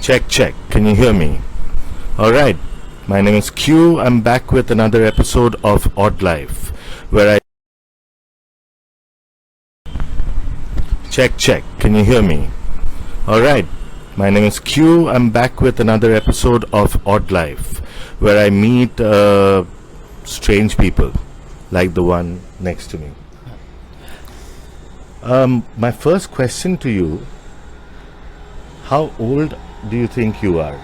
Check, check. Can you hear me? Alright. My name is Q. I'm back with another episode of Odd Life, where I... Check, check. Can you hear me? Alright. My name is Q. I'm back with another episode of Odd Life, where I meet strange people, like the one next to me. My first question to you, how old do you think you are?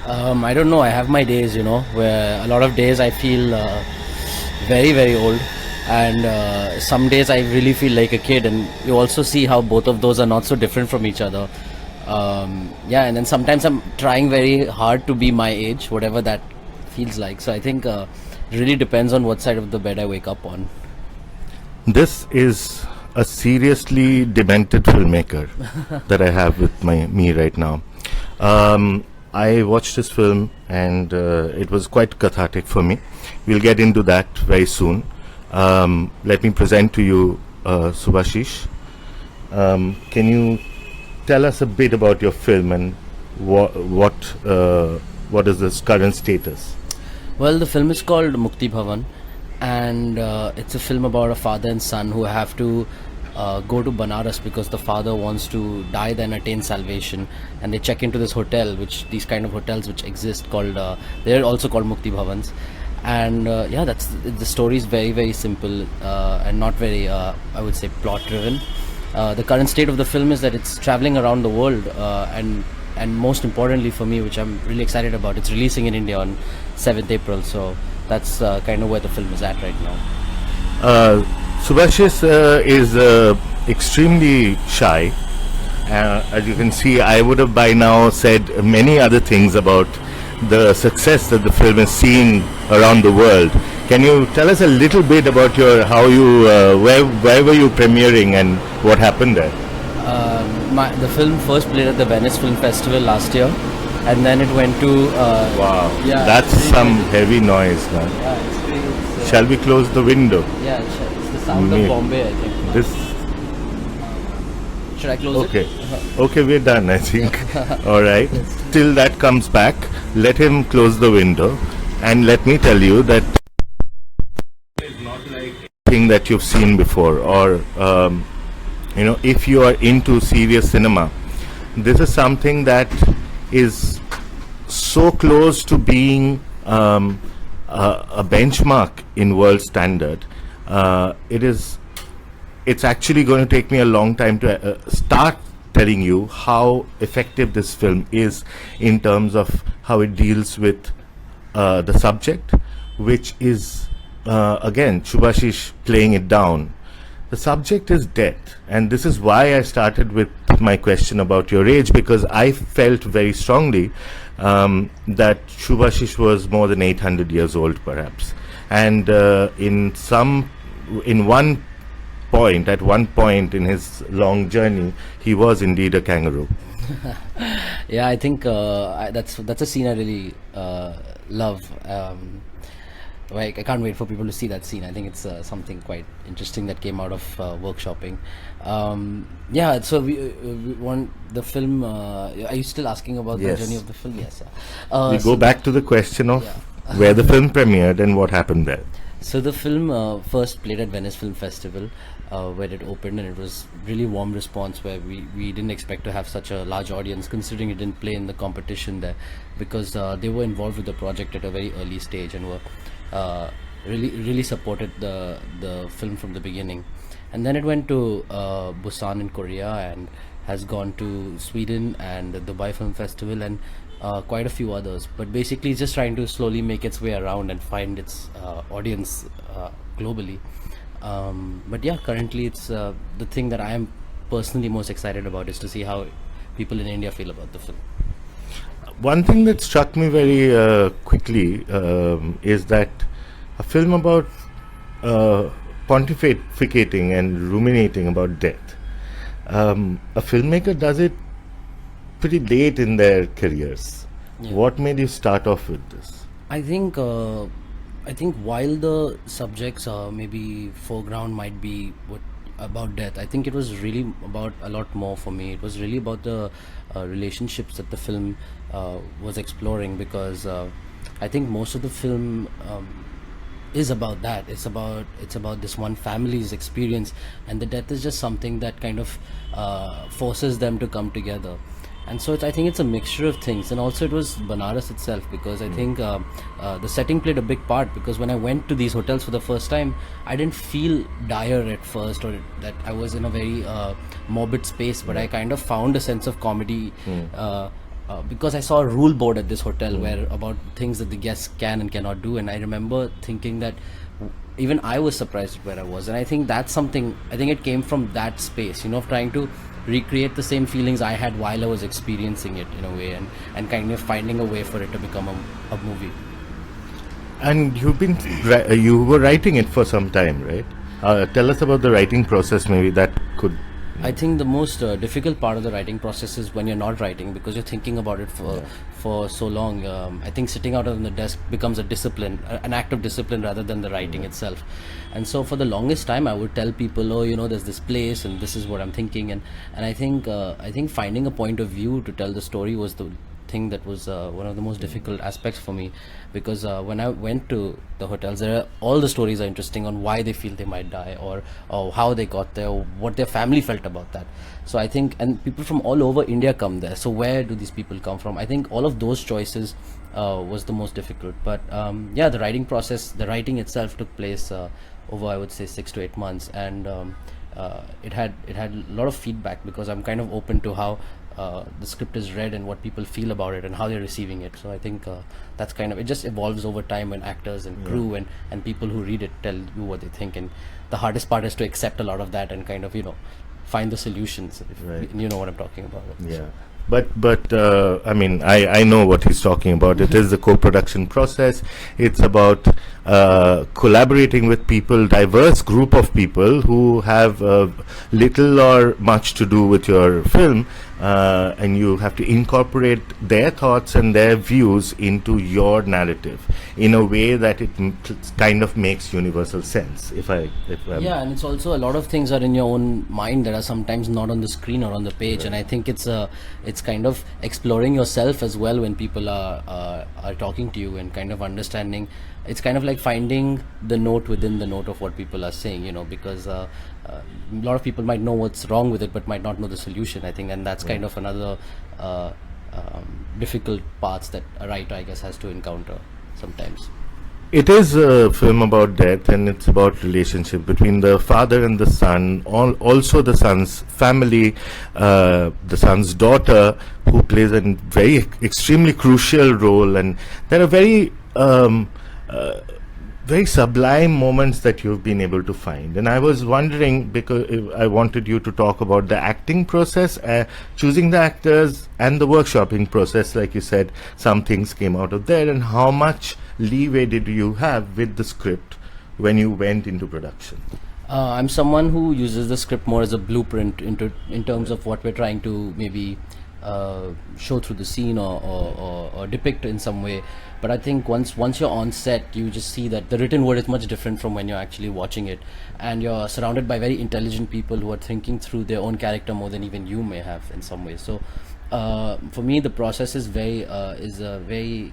I don't know. I have my days, where a lot of days I feel very, very old. And some days I really feel like a kid. And you also see how both of those are not so different from each other. And then sometimes I'm trying very hard to be my age, whatever that feels like. So I think it really depends on what side of the bed I wake up on. This is a seriously demented filmmaker that I have with me right now. I watched this film and it was quite cathartic for me. We'll get into that very soon. Let me present to you Shubhashish. Can you tell us a bit about your film and what is its current status? Well, the film is called Mukti Bhavan, and it's a film about a father and son who have to go to Banaras because the father wants to die then attain salvation, and they check into this hotel, these kind of hotels which exist, called they're also called Mukti Bhavans. And that's the story is very, very simple and not very I would say plot driven. The current state of the film is that it's traveling around the world, and most importantly for me, which I'm really excited about, it's releasing in India on 7th April. So that's kind of where the film is at right now. Shubhashish is extremely shy. As you can see, I would have by now said many other things about the success that the film is seeing around the world. Can you tell us a little bit about where were you premiering and what happened there? The film first played at the Venice Film Festival last year, and then it went to wow, that's some heavy noise, man. Yeah, it's great. Shall we close the window? Yeah, it's the sound of Bombay, I think. Should I close it? Okay. Okay, we're done, I think. Alright. Till that comes back, let him close the window, and let me tell you that it's not like anything that you've seen before, or if you are into serious cinema, this is something that is so close to being a benchmark in world standard. It's actually going to take me a long time to start telling you how effective this film is in terms of how it deals with the subject, which is again Shubhashish playing it down. The subject is death, and this is why I started with my question about your age, because I felt very strongly that Shubhashish was more than 800 years old perhaps, and at one point in his long journey, he was indeed a kangaroo. Yeah, I think that's a scene I really love. I can't wait for people to see that scene. I think it's something quite interesting that came out of workshopping. So we want the film. Are you still asking about Yes. the journey of the film? Yes. We go back to the question of where the film premiered and what happened there. So the film first played at Venice Film Festival, where it opened, and it was really warm response, where we didn't expect to have such a large audience, considering it didn't play in the competition there, because they were involved with the project at a very early stage and were really supported the film from the beginning. And then it went to Busan in Korea, and has gone to Sweden and the Dubai Film Festival, and quite a few others. But basically it's just trying to slowly make its way around and find its audience globally. But yeah, currently it's the thing that I am personally most excited about is to see how people in India feel about the film. One thing that struck me very quickly is that a film about pontificating and ruminating about death, a filmmaker does it pretty late in their careers. Yeah. What made you start off with this? I think while the subjects maybe foreground might be what about death. I think it was really about a lot more for me. It was really about the relationships that the film was exploring, because I think most of the film is about that. It's about this one family's experience, and the death is just something that kind of forces them to come together. And so I think it's a mixture of things. And also it was Banaras itself, because I think the setting played a big part, because when I went to these hotels for the first time, I didn't feel dire at first, or that I was in a very morbid space, but I kind of found a sense of comedy because I saw a rule board at this hotel where about things that the guests can and cannot do. And I remember thinking that even I was surprised at where I was. And I think that's something, I think it came from that space, of trying to recreate the same feelings I had while I was experiencing it in a way, and kind of finding a way for it to become a movie. And you were writing it for some time, right? Tell us about the writing process, maybe that could... I think the most difficult part of the writing process is when you're not writing, because you're thinking about it for so long. I think sitting out on the desk becomes a discipline, an act of discipline rather than the writing itself. And so for the longest time, I would tell people, there's this place and this is what I'm thinking. And I think finding a point of view to tell the story was the thing that was one of the most difficult aspects for me, because when I went to the hotels, all the stories are interesting on why they feel they might die, or how they got there, or what their family felt about that. So I think, and people from all over India come there, so where do these people come from? I think all of those choices was the most difficult. But the writing process, the writing itself took place over, I would say, 6 to 8 months, and it had a lot of feedback, because I'm kind of open to how the script is read and what people feel about it and how they're receiving it. So I think that's kind of, it just evolves over time when actors and crew and people who read it tell you what they think. And the hardest part is to accept a lot of that and kind of find the solutions, if you know what I'm talking about. Yeah. But I mean, I know what he's talking about. It is the co-production process. It's about collaborating with people, diverse group of people who have little or much to do with your film, and you have to incorporate their thoughts and their views into your narrative in a way that it kind of makes universal sense. Yeah, and it's also a lot of things are in your own mind that are sometimes not on the screen or on the page, and I think it's kind of exploring yourself as well when people are talking to you, and kind of understanding. It's kind of like finding the note within the note of what people are saying, because a lot of people might know what's wrong with it but might not know the solution, I think. And that's kind of another difficult parts that a writer, I guess, has to encounter sometimes. It is a film about death, and it's about relationship between the father and the son, also the son's family, the son's daughter, who plays a very extremely crucial role. And there are very very sublime moments that you've been able to find. And I was wondering, because I wanted you to talk about the acting process, choosing the actors, and the workshopping process. Like you said, some things came out of there, and how much leeway did you have with the script when you went into production? I'm someone who uses the script more as a blueprint in terms of what we're trying to maybe show through the scene or depict in some way. But I think once you're on set, you just see that the written word is much different from when you're actually watching it, and you're surrounded by very intelligent people who are thinking through their own character more than even you may have in some ways. So for me, the process is very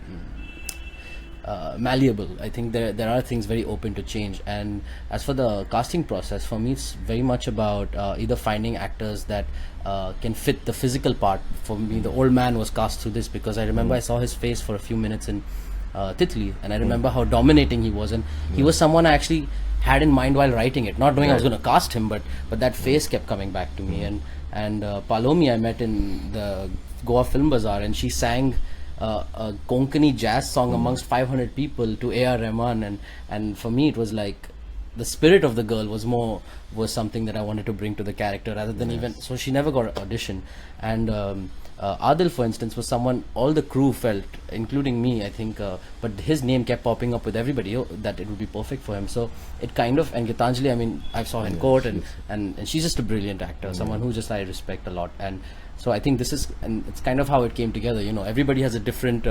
malleable. I think there are things very open to change. And as for the casting process, for me, it's very much about either finding actors that can fit the physical part. For me, the old man was cast through this, because I remember I saw his face for a few minutes in Titli, and I remember how dominating he was, and he was someone I actually had in mind while writing it, not knowing I was going to cast him, but that face kept coming back to me. And Palomi I met in the Goa Film Bazaar, and she sang a Konkani jazz song amongst 500 people to A.R. Rahman, and for me it was like the spirit of the girl was something that I wanted to bring to the character, rather than even, so she never got an audition. And Adil, for instance, was someone all the crew felt, including me, I think, but his name kept popping up with everybody, that it would be perfect for him. So it kind of, and Gitanjali, I mean, I saw her in court, and she's just a brilliant actor, someone who just I respect a lot. And so I think it's kind of how it came together. Everybody has a different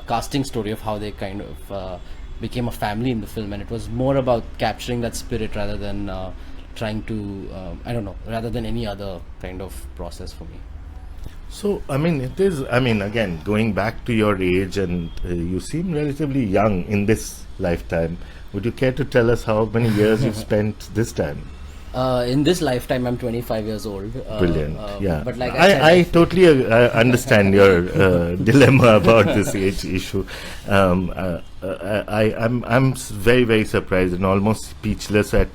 casting story of how they kind of became a family in the film, and it was more about capturing that spirit rather than trying to I don't know, rather than any other kind of process for me. So, I mean, it is, I mean, again, going back to your age, and you seem relatively young in this lifetime. Would you care to tell us how many years you've spent this time? In this lifetime, I'm 25 years old. Brilliant. Yeah. But like I said, I totally understand your dilemma about this age issue. I'm very, very surprised and almost speechless at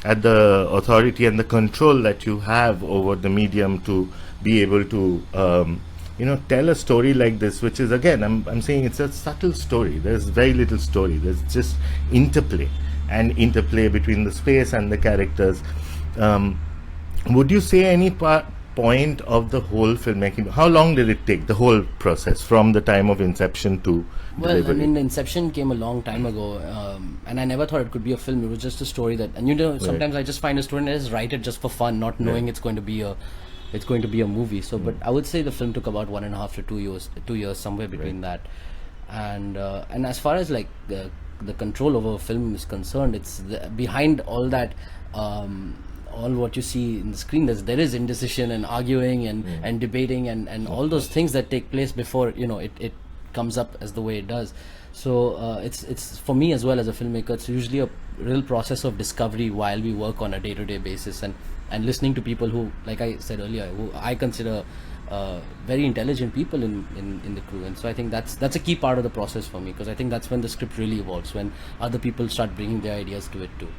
the authority and the control that you have over the medium to be able to tell a story like this, which is, again, I'm saying it's a subtle story. There's very little story. There's just interplay between the space and the characters. Would you say any point of the whole filmmaking, how long did it take, the whole process from the time of inception to well, delivery? I mean, Inception came a long time ago, and I never thought it could be a film. It was just a story that, and sometimes I just find a story and I just write it just for fun, not knowing it's going to be a movie. So, but I would say the film took about 1.5 to 2 years, somewhere between that. And as far as like the control over a film is concerned, it's behind all that, all what you see in the screen. There is indecision and arguing and debating and all those things that take place before it comes up as the way it does. So it's for me as well as a filmmaker, it's usually a real process of discovery while we work on a day-to-day basis, and listening to people who, like I said earlier, who I consider very intelligent people in the crew. And so I think that's a key part of the process for me, because I think that's when the script really evolves, when other people start bringing their ideas to it too.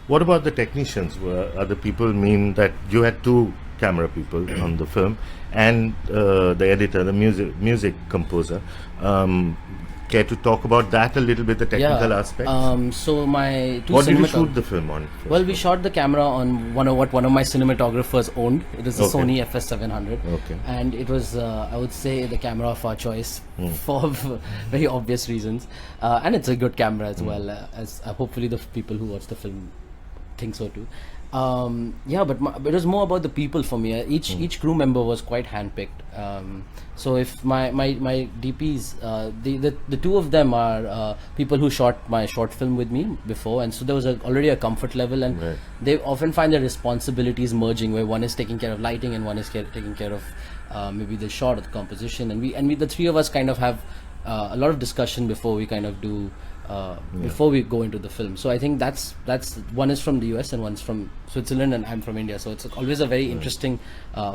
What about the technicians? Were other people, mean that you had 2 camera people on the film, and the editor, the music composer. Care to talk about that a little bit, the technical aspects? So my 2 What did you shoot the film on? Well, we shot the camera on one of my cinematographers owned. It is a Okay. Sony FS700. Okay. And it was, I would say, the camera of our choice for very obvious reasons. And it's a good camera as well, as hopefully the people who watch the film think so too. But it was more about the people for me. Each crew member was quite handpicked. So if my DPs, the 2 of them are people who shot my short film with me before, and so there was already a comfort level, and they often find their responsibilities merging, where one is taking care of lighting and one is taking care of maybe the shot or the composition, and we the 3 of us kind of have a lot of discussion before we kind of do. Before we go into the film. So I think that's one is from the US and one's from Switzerland, and I'm from India. So it's always a very interesting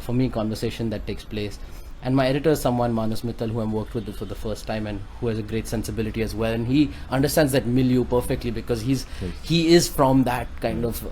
for me conversation that takes place. And my editor is someone, Manas Mittal, who I'm worked with for the first time, and who has a great sensibility as well. And he understands that milieu perfectly, because he is from that kind of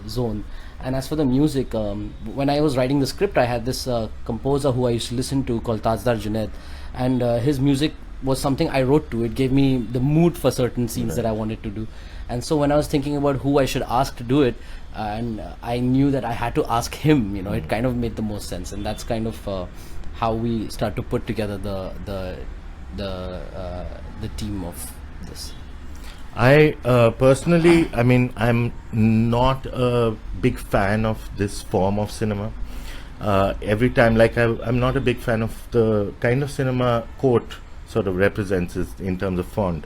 zone. And as for the music, when I was writing the script, I had this composer who I used to listen to called Tajdar Junaid, and his music was something I wrote to. It gave me the mood for certain scenes that I wanted to do. And so when I was thinking about who I should ask to do it, and I knew that I had to ask him, it kind of made the most sense. And that's kind of how we start to put together the team of this. I personally, I mean, I'm not a big fan of this form of cinema. Every time, like I'm not a big fan of the kind of cinema Court sort of represents it in terms of form.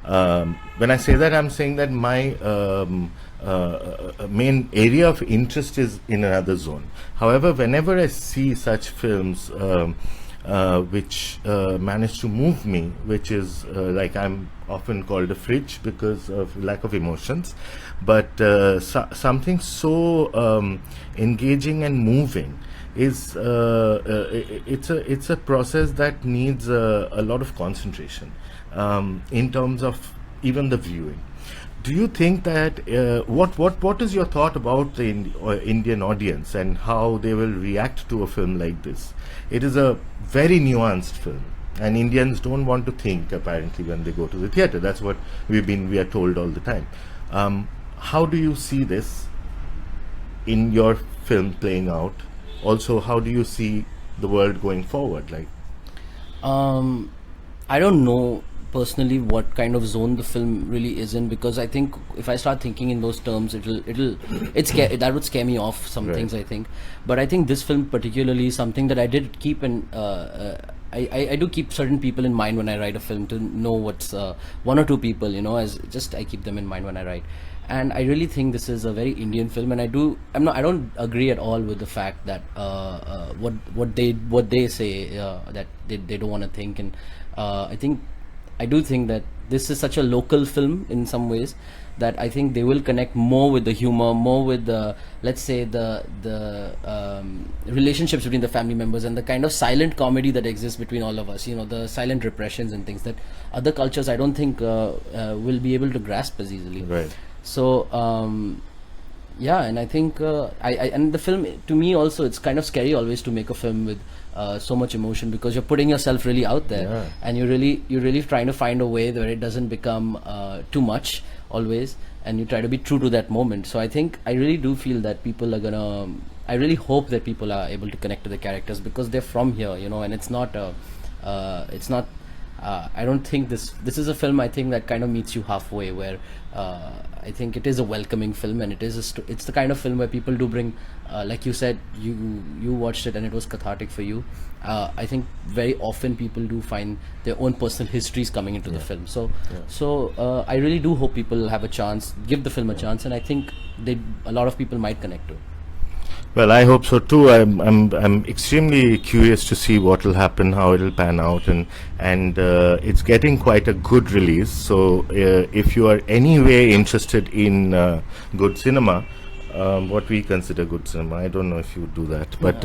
When I say that, I'm saying that my main area of interest is in another zone. However, whenever I see such films which manage to move me, which is like I'm often called a fridge because of lack of emotions, but something so engaging and moving is it's a process that needs a lot of concentration in terms of even the viewing. Do you think that what is your thought about the Indian audience and how they will react to a film like this? It is a very nuanced film, and Indians don't want to think, apparently, when they go to the theater. That's what we are told all the time. How do you see this in your film playing out? Also, how do you see the world going forward? Like, I don't know personally what kind of zone the film really is in, because I think if I start thinking in those terms, that would scare me off some things, I think. But I think this film particularly is something that I did keep in. I do keep certain people in mind when I write a film, to know what's one or two people, as just I keep them in mind when I write. and I really think this is a very Indian film. And I don't agree at all with the fact that what they say, that they don't want to think. And I do think that this is such a local film in some ways, that I think they will connect more with the humor, more with the, let's say, the relationships between the family members, and the kind of silent comedy that exists between all of us, the silent repressions and things that other cultures, I don't think will be able to grasp as easily. Right. So yeah, and I think and the film, to me also, it's kind of scary always to make a film with so much emotion, because you're putting yourself really out there. Yeah. And you're really trying to find a way where it doesn't become too much always, and you try to be true to that moment. So I really do feel that people are gonna, I really hope that people are able to connect to the characters, because they're from here, and it's not I don't think this is a film, I think, that kind of meets you halfway, where I think it is a welcoming film, and it's the kind of film where people do bring, like you said, you watched it and it was cathartic for you. I think very often people do find their own personal histories coming into the film. So I really do hope people have a chance, give the film a chance, and I think a lot of people might connect to it. Well, I hope so too. I'm extremely curious to see what will happen, how it will pan out, and it's getting quite a good release. So if you are anyway interested in good cinema, what we consider good cinema, I don't know if you do that, but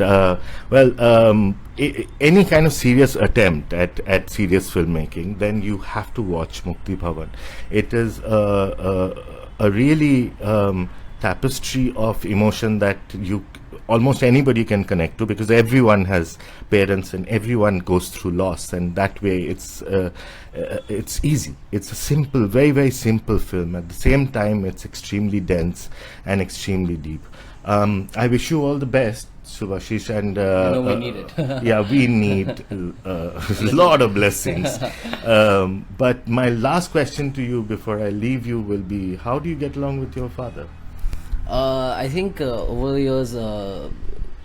any kind of serious attempt at serious filmmaking, then you have to watch Mukti Bhavan. It is a really tapestry of emotion that almost anybody can connect to, because everyone has parents and everyone goes through loss, and that way it's easy. It's a simple, very, very simple film. At the same time, it's extremely dense and extremely deep. I wish you all the best, Shubhashish, and we need it. yeah, we need a lot of blessings. But my last question to you before I leave you will be, how do you get along with your father? I think over the years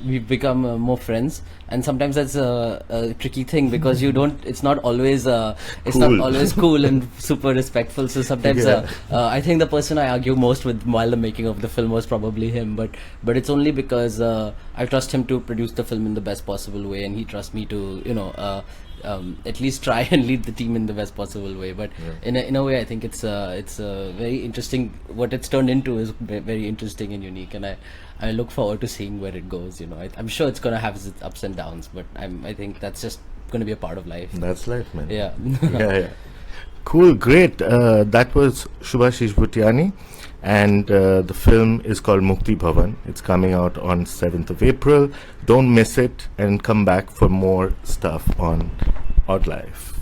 we've become more friends, and sometimes that's a tricky thing, because it's not always cool and super respectful. So sometimes I think the person I argue most with while the making of the film was probably him, but it's only because I trust him to produce the film in the best possible way, and he trusts me to at least try and lead the team in the best possible way. But in a way, I think it's very interesting. What it's turned into is very interesting and unique, and I look forward to seeing where it goes. I'm sure it's going to have its ups and downs, but I think that's just going to be a part of life. That's life, man. Yeah. yeah. Cool, great. That was Shubhashish Bhutiani, and the film is called Mukti Bhavan. It's coming out on 7th of April. Don't miss it, and come back for more stuff on Odd Life.